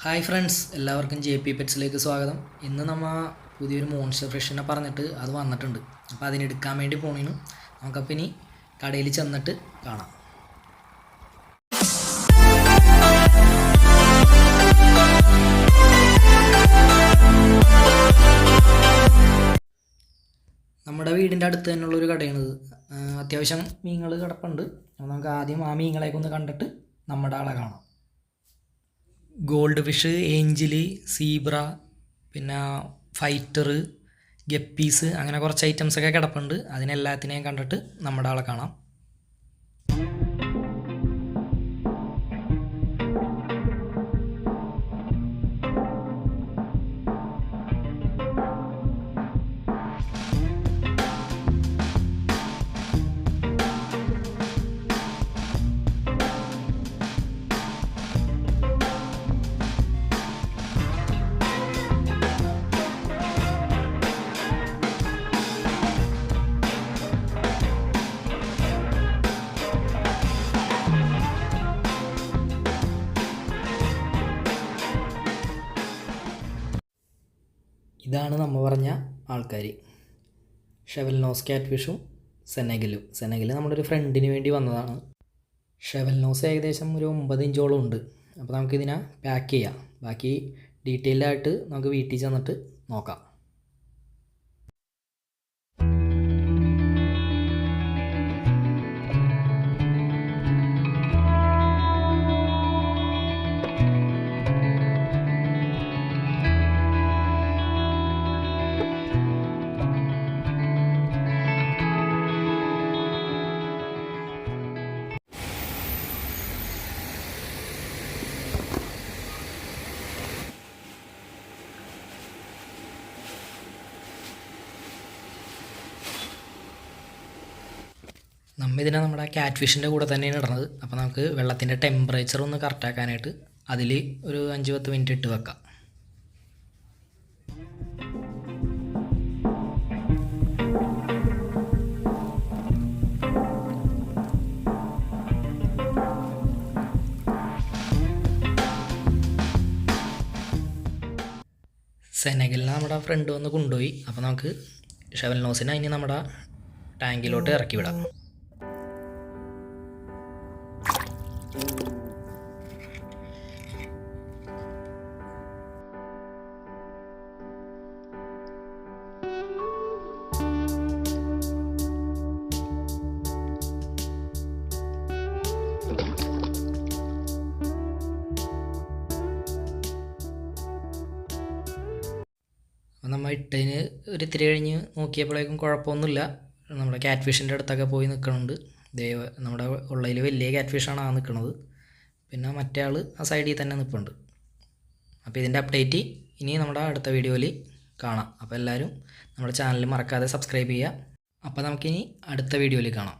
Hi friends, എല്ലാവർക്കും JP പെറ്റ്സിലേക്ക് സ്വാഗതം. ഇന്ന് നമ്മൾ പുതിയൊരു മോൺസ്റ്റർ ഫിഷിനെ പറഞ്ഞിട്ട് അത് വന്നിട്ടുണ്ട്. അപ്പോൾ അതിനെടുക്കാൻ വേണ്ടി പോണേനു. നമുക്കപ്പോൾ ഇനി കടയിൽ ചെന്നിട്ട് കാണാം. നമ്മുടെ വീടിൻ്റെ അടുത്ത് തന്നെയുള്ളൊരു കടയാണിത്. അത്യാവശ്യം മീനുകൾ കിടപ്പുണ്ട്. അപ്പോൾ നമുക്ക് ആദ്യം ആ മീനുകളെയൊക്കെ ഒന്ന് കണ്ടിട്ട് നമ്മുടെ ആളെ കാണാം. ഗോൾഡ് ഫിഷ്, ഏഞ്ചിൽ, സീബ്ര, പിന്നെ ഫൈറ്റർ, ഗപ്പീസ്, അങ്ങനെ കുറച്ച് ഐറ്റംസൊക്കെ കിടപ്പുണ്ട്. അതിനെല്ലാത്തിനെയും കണ്ടിട്ട് നമ്മുടെ ആളെ കാണാം. ഇതാണ് നമ്മൾ പറഞ്ഞ ആൾക്കാർ. ഷെവൽ നോസ് ക്യാറ്റ് ഫിഷും സെനഗൽ നമ്മുടെ ഒരു ഫ്രണ്ടിന് വേണ്ടി വന്നതാണ്. ഷെവൽ നോസ് ഏകദേശം ഒരു 9 ഇഞ്ചോളം ഉണ്ട്. അപ്പോൾ നമുക്കിതിനെ പാക്ക് ചെയ്യാം. ബാക്കി ഡീറ്റെയിൽഡായിട്ട് നമുക്ക് വീട്ടിൽ ചെന്നിട്ട് നോക്കാം. ഇതിനെ നമ്മുടെ ക്യാറ്റ് ഫിഷിൻ്റെ കൂടെ തന്നെയാണ് ഇടുന്നത്. അപ്പോൾ നമുക്ക് വെള്ളത്തിൻ്റെ ടെമ്പറേച്ചർ ഒന്ന് കറക്റ്റാക്കാനായിട്ട് അതിൽ ഒരു 5-10 മിനിറ്റ് ഇട്ട് വെക്കാം. സെനഗലിനെ നമ്മുടെ ഫ്രണ്ട് വന്ന് കൊണ്ടുപോയി. അപ്പോൾ നമുക്ക് ഷെവൽ നോസിനെ ഇനി നമ്മുടെ ടാങ്കിലോട്ട് ഇറക്കി വിടാം. നമ്മൾ ഇട്ടതിന് ഒരു ഇത്തിരി കഴിഞ്ഞ് നോക്കിയപ്പോഴേക്കും കുഴപ്പമൊന്നുമില്ല. നമ്മുടെ ക്യാറ്റ് ഫിഷിൻ്റെ അടുത്തൊക്കെ പോയി നിൽക്കുന്നുണ്ട്. നമ്മുടെ ഉള്ളതിൽ വലിയ ക്യാറ്റ് ഫിഷാണ് ആ നിൽക്കുന്നത്. പിന്നെ മറ്റേ ആൾ ആ സൈഡിൽ തന്നെ നിൽപ്പുണ്ട്. അപ്പോൾ ഇതിൻ്റെ അപ്ഡേറ്റ് ഇനി നമ്മുടെ അടുത്ത വീഡിയോയിൽ കാണാം. അപ്പോൾ എല്ലാവരും നമ്മുടെ ചാനൽ മറക്കാതെ സബ്സ്ക്രൈബ് ചെയ്യുക. അപ്പോൾ നമുക്കിനി അടുത്ത വീഡിയോയിൽ കാണാം.